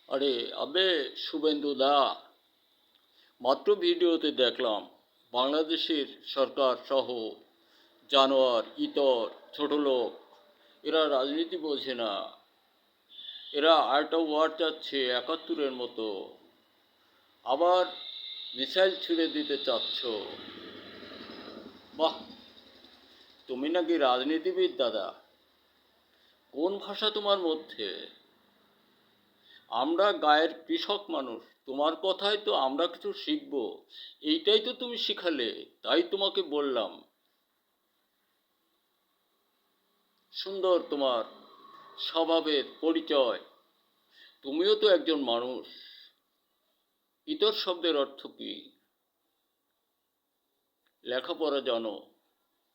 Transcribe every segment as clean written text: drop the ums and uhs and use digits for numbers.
আরে আবে শুভেন্দু দা, মাত্র ভিডিওতে দেখলাম বাংলাদেশের সরকার সহ জানোয়ার ইতর ছোট লোক এরা রাজনীতি বোঝে না। এরা আরেকটা ওয়ার্ড চাচ্ছে ৭১-এর মতো, আবার মিসাইল ছুড়ে দিতে চাচ্ছ। বাহ, তুমি নাকি রাজনীতিবিদ দাদা? কোন ভাষা তোমার মধ্যে? আমরা গায়ের কৃষক মানুষ, তোমার কথায় তো আমরা কিছু শিখব। এইটাই তো তুমি শিখালে, তাই তোমাকে বললাম। সুন্দর তোমার স্বভাবের পরিচয়। তুমিও তো একজন মানুষ। ইতর শব্দের অর্থ কি? লেখাপড়া জানো,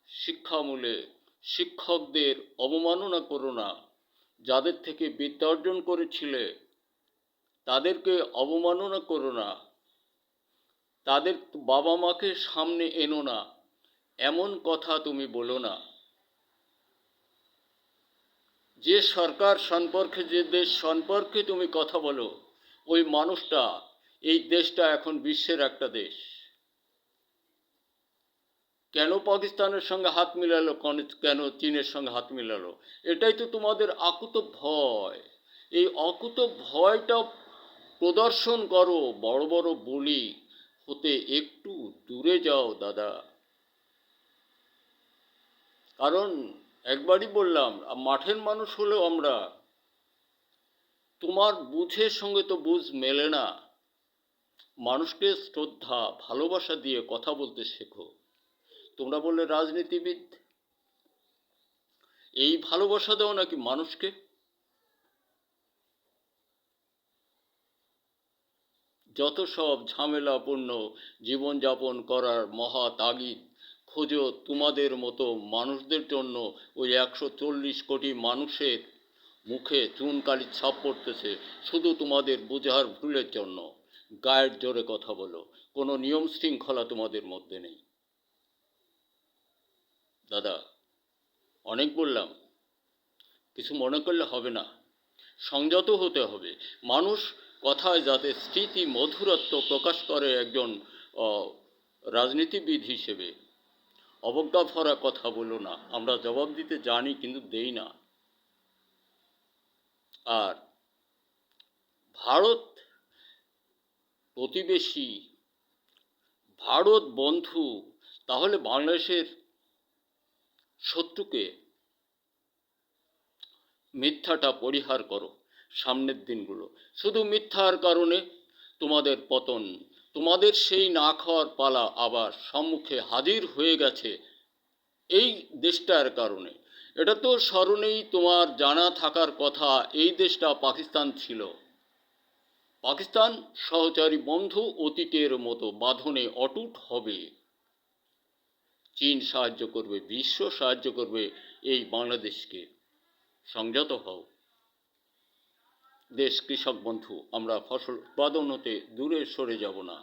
শিক্ষামূলে শিক্ষকদের অবমাননা করো না। যাদের থেকে বিদ্যা অর্জন করেছিলে তাদেরকে অবমাননা করো না। তাদের বাবা মাকে সামনে এনো না, এমন কথা তুমি বলো না। যে সরকার সম্পর্কে, যে দেশ সম্পর্কে তুমি কথা বলো, ওই মানুষটা, এই দেশটা এখন বিশ্বের একটা দেশ। কেন পাকিস্তানের সঙ্গে হাত মিলালো, কেন চীনের সঙ্গে হাত মিলালো? এটাই তো তোমাদের আকুত ভয়। এই অকুত ভয়টা প্রদর্শন করো। বড় বড় বলি হতে একটু দূরে যাও দাদা। কারণ একবারই বললাম, মাঠের মানুষ হলেও আমরা, তোমার বুঝের সঙ্গে তো বুঝ মেলে না। মানুষকে শ্রদ্ধা ভালোবাসা দিয়ে কথা বলতে শেখো। তোমরা বললে রাজনীতিবিদ, এই ভালোবাসা দাও নাকি মানুষকে? যত সব ঝামেলাপূর্ণ জীবনযাপন করার মহা তাগিদ খোঁজো তোমাদের মতো মানুষদের জন্য। ওই ১৪০ কোটি মানুষের মুখে চুনকালির ছাপ পড়তেছে শুধু তোমাদের বোঝার ভুলের জন্য। গায়ের জোরে কথা বলো, কোনো নিয়ম শৃঙ্খলা তোমাদের মধ্যে নেই। দাদা, অনেক বললাম, কিছু মনে করলে হবে না। সংযত হতে হবে। মানুষ কথায় যাতে স্মৃতি মধুরত্ব প্রকাশ করে একজন রাজনীতিবিদ হিসেবে। অবজ্ঞা ভরা কথা বলো না। আমরা জবাব দিতে জানি কিন্তু দেই না। আর ভারত প্রতিবেশী, ভারত বন্ধু, তাহলে বাংলাদেশের শত্রুকে? মিথ্যাটা পরিহার করো সামনের দিনগুলো। শুধু মিথ্যার কারণে তোমাদের পতন। তোমাদের সেই না খাওয়ার পালা আবার সম্মুখে হাজির হয়ে গেছে এই দেশটার কারণে। এটা তো স্মরণেই তোমার জানা থাকার কথা, এই দেশটা পাকিস্তান ছিল। পাকিস্তান সহচারী বন্ধু অতীতের মতো বাঁধনে অটুট হবে। চীন সাহায্য করবে, বিশ্ব সাহায্য করবে এই বাংলাদেশকে। সংযত হও। দেশ কৃষক বন্ধু, আমরা ফসল উৎপাদন হতে দূরে সরে যাব না।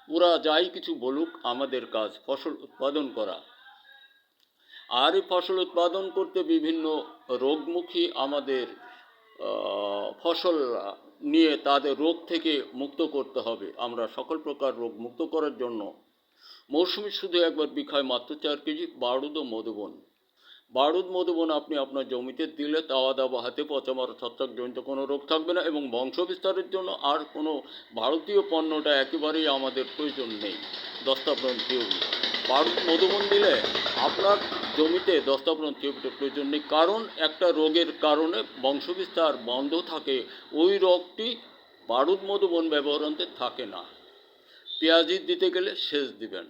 ওরা যাই কিছু বলুক, আমাদের কাজ ফসল উৎপাদন করা। আর এই ফসল উৎপাদন করতে বিভিন্ন রোগমুখী আমাদের ফসল নিয়ে তাদের রোগ থেকে মুক্ত করতে হবে। আমরা সকল প্রকার রোগ মুক্ত করার জন্য মৌসুমি শুধু একবার বিঘায় মাত্র 4 কেজি বারুদ ও মধুবন। বারুদ মধুবন আপনি আপনার জমিতে দিলে তাওয়া দাওয়া হাতে পচা মারা ছত্রাকজনিত কোনো রোগ থাকবে না, এবং বংশ বিস্তারের জন্য আর কোনো ভারতীয় পণ্যটা একেবারেই আমাদের প্রয়োজন নেই। দস্তাবরণ থিওরি, বারুদ মধুবন দিলে আপনার জমিতে দস্তাবরণ থিওরির প্রয়োজন নেই। কারণ একটা রোগের কারণে বংশবিস্তার বন্ধ থাকে, ওই রোগটি বারুদ মধুবন ব্যবহারান্তে থাকে না। পেঁয়াজি দিতে গেলে সেচ দিবেন।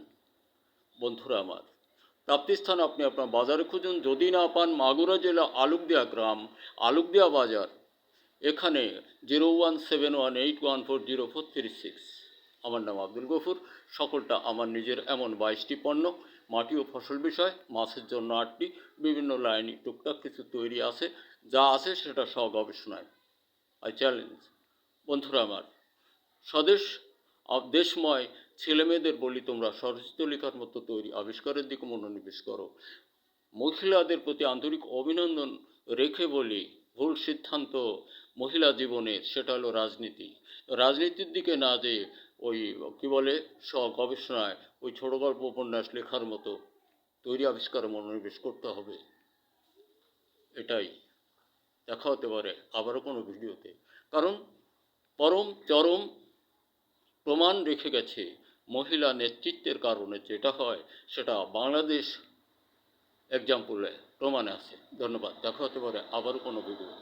বন্ধুরা আমার, প্রাপ্তিস্থান আপনি আপনার বাজারে খুঁজুন। যদি না পান, মাগুরা জেলা আলুকদিয়া গ্রাম, আলুকদিয়া বাজার, এখানে 0171814046। আমার নাম আব্দুল গফুর। সকলটা আমার নিজের এমন 22টি পণ্য, মাটি ও ফসল বিষয়, মাছের জন্য 8টি, বিভিন্ন লাইনে টুকটাক কিছু তৈরি আছে। যা আছে সেটা সব গবেষণায়। I challenge. বন্ধুরা আমার, স্বদেশ দেশময় ছেলেমেয়েদের বলি, তোমরা স্বরচিত লেখার মতো তৈরি আবিষ্কারের দিকে মনোনিবেশ করো। মহিলাদের প্রতি আন্তরিক অভিনন্দন রেখে বলি, ভুল সিদ্ধান্ত মহিলা জীবনের, সেটা হলো রাজনীতি। রাজনীতির দিকে না যে ওই কী বলে গবেষণায় ওই ছোটো গল্প উপন্যাস লেখার মতো তৈরি আবিষ্কারে মনোনিবেশ করতে হবে। এটাই। দেখা হতে পারে আবারও কোনো ভিডিওতে। কারণ চরম প্রমাণ রেখে গেছে মহিলা নেতৃত্বের কারণে যেটা হয় সেটা বাংলাদেশ এক্সাম্পলে প্রমাণ আছে। ধন্যবাদ। দেখা হতে পারে আবারও কোনো ভিডিওতে।